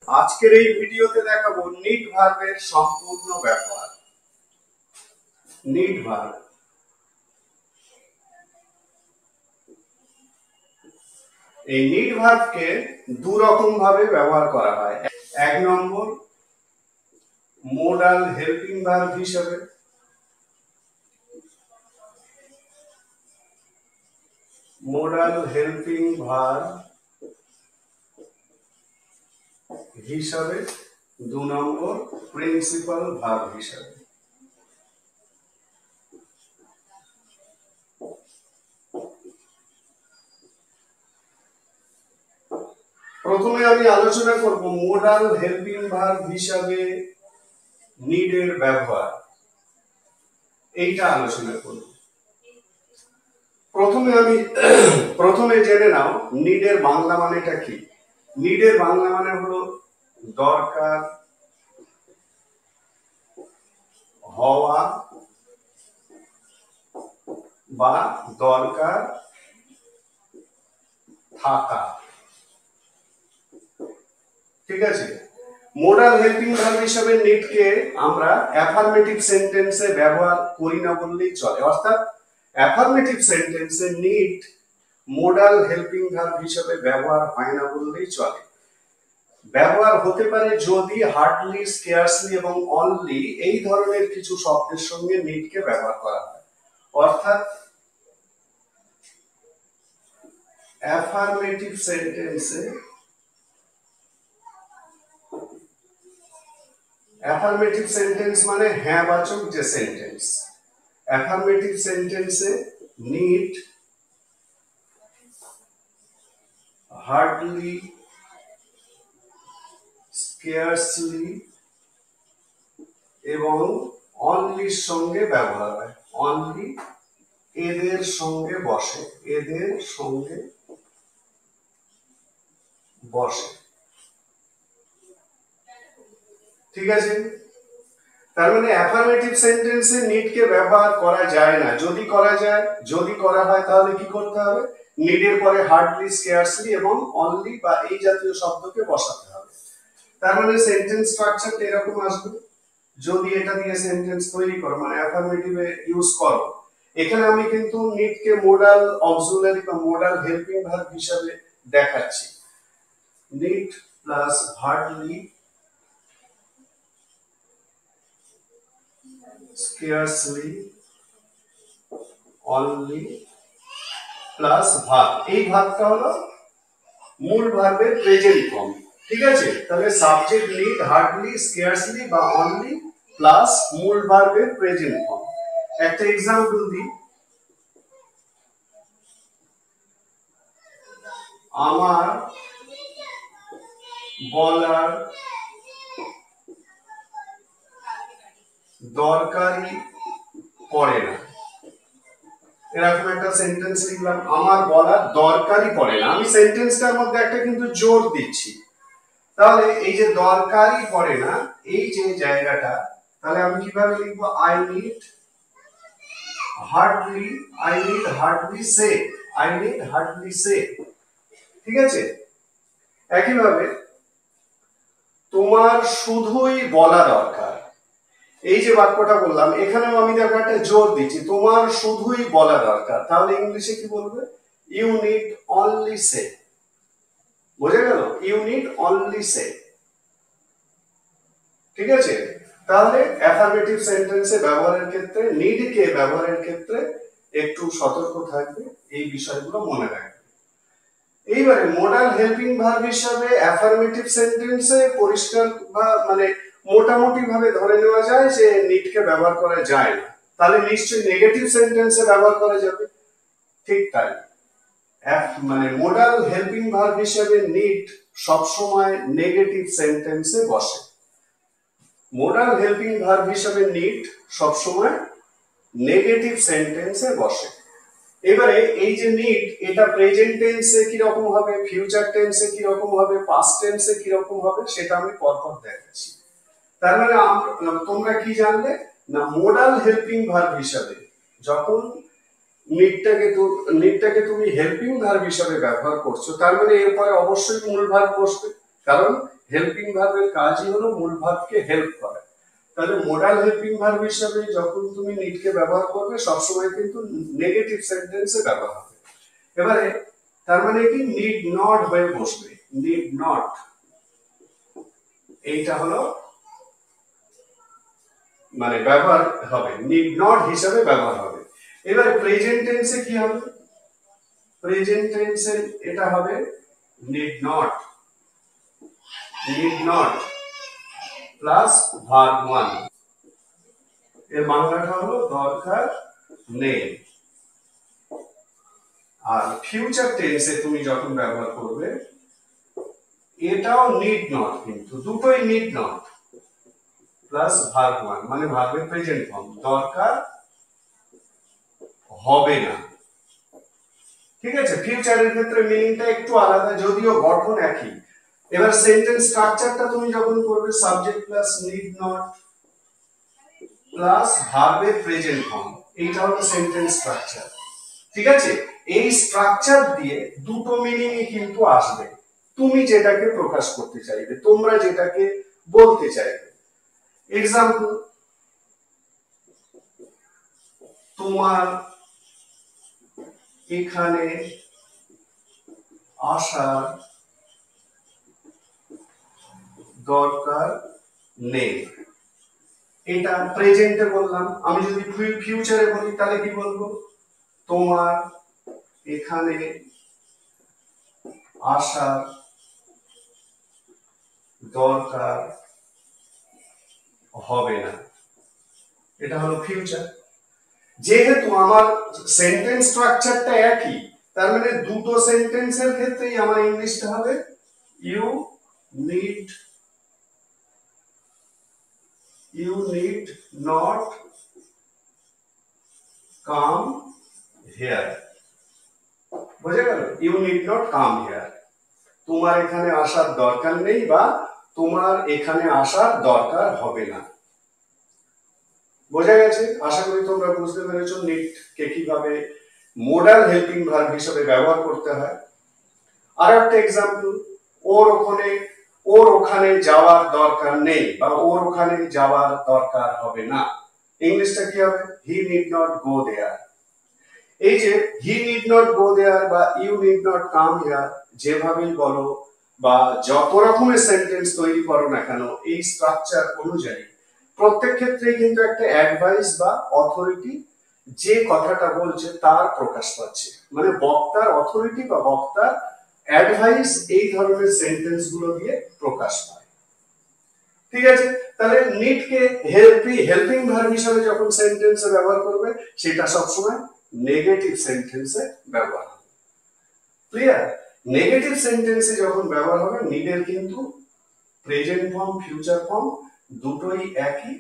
আজকের এই ভিডিওতে দেখাবো নিড ভার্বের সম্পূর্ণ ব্যবহার। নিড ভার্ব, এই নিড ভার্বকে দু রকম ভাবে ব্যবহার করা হয়। এক নম্বর মোডাল হেল্পিং ভার্ব হিসেবে, মোডাল হেল্পিং ভার্ব হিসাবে, দু নম্বর প্রিন্সিপাল ভার্ব হিসাবে। প্রথমে আমি আলোচনা করব মোডাল হেল্পিং ভার্ব হিসাবে নিডের ব্যবহার, এইটা আলোচনা করব। প্রথমে জেনে নাও নিডের বাংলা মানেটা কি। নিডের বাংলা মানে হলো দরকার হওয়া বা দরকার থাকা, ঠিক আছে। মোডাল হেল্পিং ভার্ব হিসেবে নিডকে আমরা অ্যাফার্মেটিভ সেন্টেন্সে ব্যবহার করি না বললেই চলে, অর্থাৎ অ্যাফার্মেটিভ সেন্টেন্সে নিড মোডাল হেল্পিং ভার্ব হিসেবে ব্যবহার হয় না বললেই চলে। ব্যবহার হতে পারে যদি হার্ডলি, স্কেয়ার্সলি এবং অনলি এই ধরনের কিছু শব্দের সঙ্গে নিডকে ব্যবহার করা হয়। অর্থাৎ অ্যাফার্মেটিভ সেন্টেন্সে, অ্যাফার্মেটিভ সেন্টেন্স মানে হ্যাঁ বাচক যে সেন্টেন্স, অ্যাফার্মেটিভ সেন্টেন্সে নিড হার্ডলি, স্কেয়ার্সলি এবং অনলির সঙ্গে ব্যবহার হয়। অনলি এদের সঙ্গে বসে, এদের সঙ্গে বসে, ঠিক আছে। তার মানে অ্যাফার্মেটিভ সেন্টেন্সে নিডকে ব্যবহার করা যায় না। যদি করা হয় তাহলে কি করতে হবে? নিডের পরে হার্ডলি, স্কেয়ার্সলি এবং অনলি বা এই জাতীয় শব্দকে বসাতে হবে। তার মানে সেন্টেন্স স্ট্রাকচারটা এরকম আসবে। যদি এটা দিয়ে সেন্টেন্স তৈরি করো, মানে অ্যাফার্মেটিভে ইউজ করো, এখানে আমি কিন্তু নিডকে মোডাল অক্সিলারি বা মোডাল হেল্পিং ভার্ব হিসাবে দেখাচ্ছি। Need plus hardly, scarcely, only plus verb. এই ভার্বটা হলো মূল ভার্বের প্রেজেন্ট ফর্ম, ঠিক আছে। তাহলে সাবজেক্ট নিড, হার্ডলি, স্কেয়ার্সলি বা অনলি প্লাস মূল ভার্বের প্রেজেন্ট ফর্ম। একটা এক্সাম্পল দিই, আমার বলার দরকারই পড়ে না। এরকম একটা সেন্টেন্স লিখলাম, আমার বলার দরকারই পড়ে না। আমি সেন্টেন্সটার মধ্যে একটা কিন্তু জোর দিচ্ছি। তাহলে এই যে দরকারই পড়ে না, এই যে জায়গাটা, তাহলে আমি কিভাবে লিখবো? আই নিড হার্ডলি সে, ঠিক আছে। একইভাবে তোমার শুধুই বলা দরকার, এই যে বাক্যটা বললাম, এখানেও আমি দেখো একটা জোর দিচ্ছি, তোমার শুধুই বলা দরকার। তাহলে ইংলিশে কি বলবে? ইউ নিড অনলি সে। বোঝা গেল? ইউ নিড অনলি সে, ঠিক আছে। তাহলে অ্যাফার্মেটিভ সেন্টেন্সে ব্যবহারের ক্ষেত্রে, নিডকে ব্যবহারের ক্ষেত্রে একটু সতর্ক থাকবে, এই বিষয়গুলো মনে রাখবে। এইবারে মোডাল হেল্পিং ভার্ব হিসাবে অ্যাফার্মেটিভ সেন্টেন্সে পরিষ্কার বা মানে মোটামুটি ভাবে ধরে নেওয়া যায় যে নিডকে ব্যবহার করা যায় না। তাহলে নিশ্চয়ই নেগেটিভ সেন্টেন্সে ব্যবহার করা যাবে। ঠিক তাই, মানে মোডাল হেল্পিং ভার্ব হিসাবে নিড সবসময় নেগেটিভ সেন্টেন্সে বসে। মোডাল হেল্পিং ভার্ব হিসাবে নিড সবসময় নেগেটিভ সেন্টেন্সে বসে। এবারে এই যে নিড, এটা প্রেজেন্ট টেন্সে কি রকম হবে, ফিউচার টেন্সে কি রকম হবে, পাস্ট টেন্সে কি রকম হবে, সেটা আমি পরপর দেখাচ্ছি। তার মানে তোমরা কি জানলে না, মোডাল হেল্পিং ভার্ব হিসাবে যখন নিডটাকে তুমি হেল্পিং ভার্ব হিসাবে ব্যবহার করছো, তার মানে এরপরে অবশ্যই মূল ভার্ব বসবে। কারণ হেল্পিং ভার্বের কাজই হলো মূল ভার্বকে হেল্প করা। তাহলে মোডাল হেল্পিং ভার্ব হিসাবে যখন তুমি নিড কে ব্যবহার করবে সবসময় কিন্তু নেগেটিভ সেন্টেন্সে ব্যবহার হবে। এবারে তার মানে কি নিড নট হয়ে বসবে, নিড নট, এইটা হলো মানে ব্যবহার হবে, নিড নট হিসাবে ব্যবহার হবে। এবারে প্রেজেন্ট টেন্সে কি হবে? প্রেজেন্ট টেন্সে এটা হবে need not, need not plus verb one, এর বাংলাটা হলো দরকার নেই। আর ফিউচার টেন্সে তুমি যখন ব্যবহার করবে এটাও নিড নট, কিন্তু দুটোই need not plus verb one, মানে ভার্বের প্রেজেন্ট ফর্ম, দরকার হবে না। ঠিক আছে, ফিউচারের ক্ষেত্রে মিনিংটা একটু আলাদা যদিও গঠন একই। এবার সেন্টেন্স স্ট্রাকচারটা তুমি যখন করবে subject plus need not plus ভার্বের প্রেজেন্ট ফর্ম, এইটা হলো সেন্টেন্স স্ট্রাকচার। ঠিক আছে, এই স্ট্রাকচার দিয়ে দুটো মিনিংই কিন্তু আসবে, তুমি যেটাকে প্রকাশ করতে চাইবে, তোমরা যেটাকে বলতে চাইবে। এক্সাম্পল, তোমার এখানে আসার দরকার নেই, এটা প্রেজেন্টে বললাম। আমি যদি ফিউচারে বলি তাহলে কি বলবো? তোমার এখানে আসার দরকার হবে না, এটা হলো ফিউচার। যেহেতু আমার সেন্টেন্স স্ট্রাকচারটা একই, তার মানে দুটো সেন্টেন্সের ক্ষেত্রেই আমার ইংলিশটা হবে you need not come here. বুঝে গেল? You need not come here, তোমার এখানে আসার দরকার নেই বা তোমার এখানে আসার দরকার হবে না। বোঝা গেছে? আশা করি তোমরা বুঝতে পেরেছো নিড কে কিভাবে মোডাল হেল্পিং ভার্ব হিসেবে ব্যবহার করতে হয়। আর একটা এক্সাম্পল, ওর ওখানে যাওয়ার দরকার নেই বা ওর ওখানে যাওয়ার দরকার হবে না, ইংলিশটা কি হবে? He need not go there. এই যে he need not go there বা you need not come here, যেভাবেই বলো বা যত রকমের সেন্টেন্স তৈরি করো না কেন, এই স্ট্রাকচার অনুযায়ী প্রত্যেক ক্ষেত্রে কিন্তু একটা অ্যাডভাইস বা অথরিটি যে কথাটা বলছে তার প্রকাশ পাচ্ছে, মানে বক্তার অথরিটি বা বক্তার অ্যাডভাইস এই ধরনের সেন্টেন্স গুলো দিয়ে প্রকাশ পায়। ঠিক আছে, তাহলে নিড কে হেল্পিং ভার্ব হিসেবে যখন সেন্টেন্সে ব্যবহার করবে সেটা সবসময় নেগেটিভ সেন্টেন্সে ব্যবহার হবে। ক্লিয়ার? নেগেটিভ সেন্টেন্সে যখন ব্যবহার হবে নিডের কিন্তু প্রেজেন্ট ফর্ম ফিউচার ফর্ম দুটোই একই,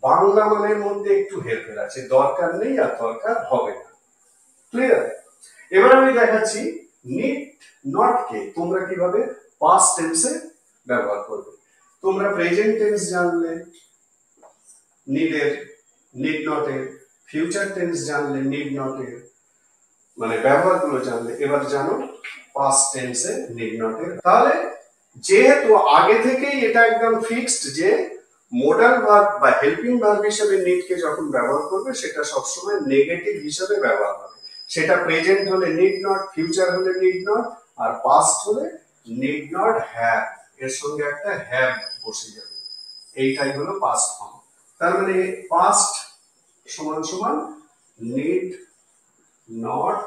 বাংলা মানের মধ্যে একটু হেরফের আছে, দরকার নেই আর দরকার হবে না। ক্লিয়ার? এবার আমি দেখাচ্ছি নিড নট কে তোমরা কিভাবে পাস্ট টেন্সে ব্যবহার করবে। তোমরা প্রেজেন্ট টেন্স জানলে নিড নট এর, ফিউচার টেন্স জানলে নিড নট এর মানে ব্যবহারগুলো জানলে, এবার জানো পাস্ট টেন্সে নিড নট এর। তাহলে যেহেতু আগে থেকেই এটা একদম ফিক্সড যে মোডাল ভার্ব বা হেল্পিং ভার্ব হিসেবে নিড কে যখন ব্যবহার করবে সেটা সবসময় নেগেটিভ হিসেবে ব্যবহার হবে। সেটা প্রেজেন্ট হলে নিড নট, ফিউচার হলে নিড নট, আর পাস্ট হলে নিড নট হ্যাভ, এর সঙ্গে একটা হ্যাভ বসে যাবে, এইটাই হলো পাস্ট ফর্ম। তার মানে পাস্ট সমান সমান নিড নট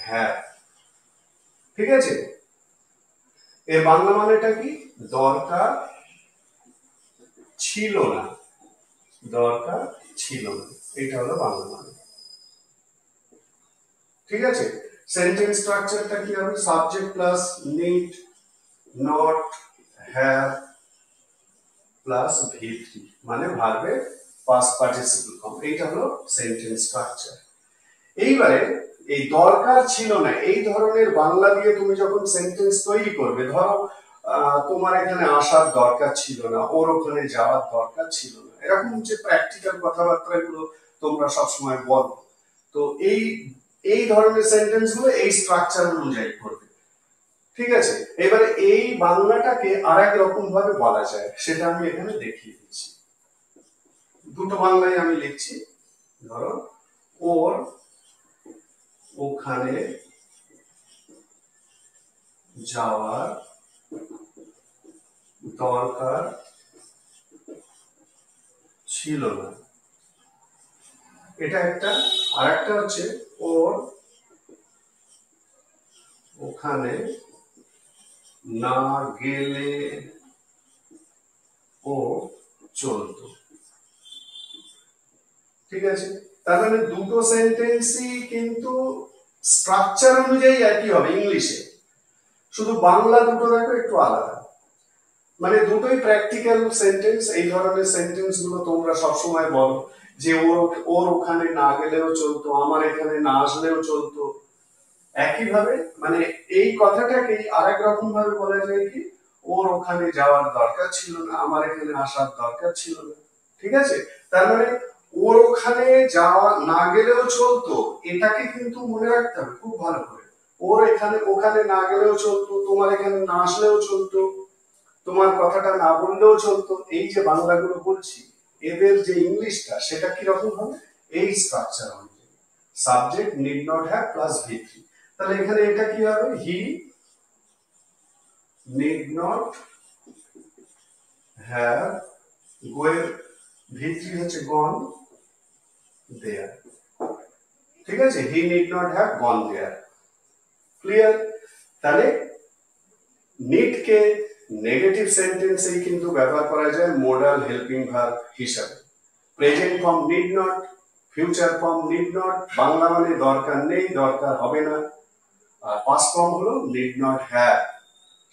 হ্যাভ। ঠিক আছে, এর বাংলা মানেটা কি? দরকার ছিল না, দরকার ছিল না, এটা হলো বাংলা মানে। ঠিক আছে, সেন্টেন্স স্ট্রাকচারটা কি হবে? Subject plus need not have plus ভি3 মানে ভার্বের পাস্ট পার্টিসিপল ফর্ম, এইটা হলো সেন্টেন্স স্ট্রাকচার। এইবারে এই দরকার ছিল না এই ধরনের বাংলা দিয়ে তুমি যখন সেন্টেন্স তৈরি করবে, ধরো তোমার এখানে আসার দরকার ছিল না, ওর ওখানে যাওয়ার দরকার ছিল না, এরকম যে প্র্যাকটিক্যাল কথাবার্তা গুলো তোমরা সবসময় বলো, তো এই ধরনের সেন্টেন্স গুলো এই স্ট্রাকচার অনুযায়ী করবে। ঠিক আছে, এবারে এই বাংলাটাকে আর এক রকম ভাবে বলা যায়, সেটা আমি এখানে দেখিয়ে দিচ্ছি। দুটো বাংলায় আমি লিখছি। ধরো, ওর ওখানে যাওয়ার দরকার ছিল না, এটা একটা। আর একটা হচ্ছে, ওর ওখানে না গেলে ও চলতো। ঠিক আছে, তার মানে দুটো সেন্টেন্সই কিন্তু স্ট্রাকচার অনুযায়ী একই হবে ইংলিশে, শুধু বাংলা দুটো দেখো একটু আলাদা। মানে দুটোই প্র্যাকটিক্যাল সেন্টেন্স। এই ধরনের সেন্টেন্স গুলো তোমরা সবসময় বলো যে ওর ওখানে না গেলেও চলতো, আমার এখানে না আসলেও চলতো। একইভাবে মানে এই কথাটাকেই আরেক রকম ভাবে বলা যায় কি, ওর ওখানে যাওয়ার দরকার ছিল না, আমার এখানে আসার দরকার ছিল না। ঠিক আছে, তার মানে ওর ওখানে যাওয়া না গেলেও চলতো, এটাকে কিন্তু মনে রাখতে হবে খুব ভালো করে। ওর এখানে ওখানে না গেলেও চলতো, তোমার এখানে না আসলেও চলতো, তোমার কথাটা না বললেও চলতো। এই যে বাংলাগুলো বলছি, এদের যে ইংলিশটা সেটা কিরকম হবে, এই স্ট্রাকচার অনুযায়ী। Subject need not have plus ভি3। তাহলে এখানে এটা কি হবে, হি নিড নট হ্যাভ, গোয়ের ভি3 হচ্ছে গন দেয়ার। ঠিক আছে, he need not have gone there. Clear? তাহলে নিড কে নেগেটিভ সেন্টেন্সেই কিন্তু ব্যবহার করা যায় মোডাল হেল্পিং ভার্ব হিসাবে। Present form need not, future form need not, Bangla মানে দরকার নেই, দরকার হবে না। আর পাস্ট ফর্ম হলো নিড নট হ্যাভ।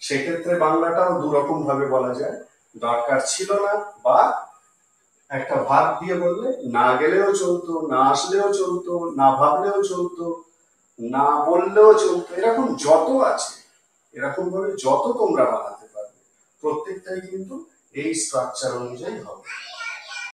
সেক্ষেত্রে বাংলাটাও দু রকম ভাবে বলা যায়, দরকার ছিল না, বা একটা ভাব দিয়ে বললে না গেলেও চলতো, না আসলেও চলতো, না ভাবলেও চলতো, না বললেও চলতো। এরকম যত আছে, এরকম ভাবে যত তোমরা বানাতে পারবে, প্রত্যেকটাই কিন্তু এই স্ট্রাকচার অনুযায়ী হবে।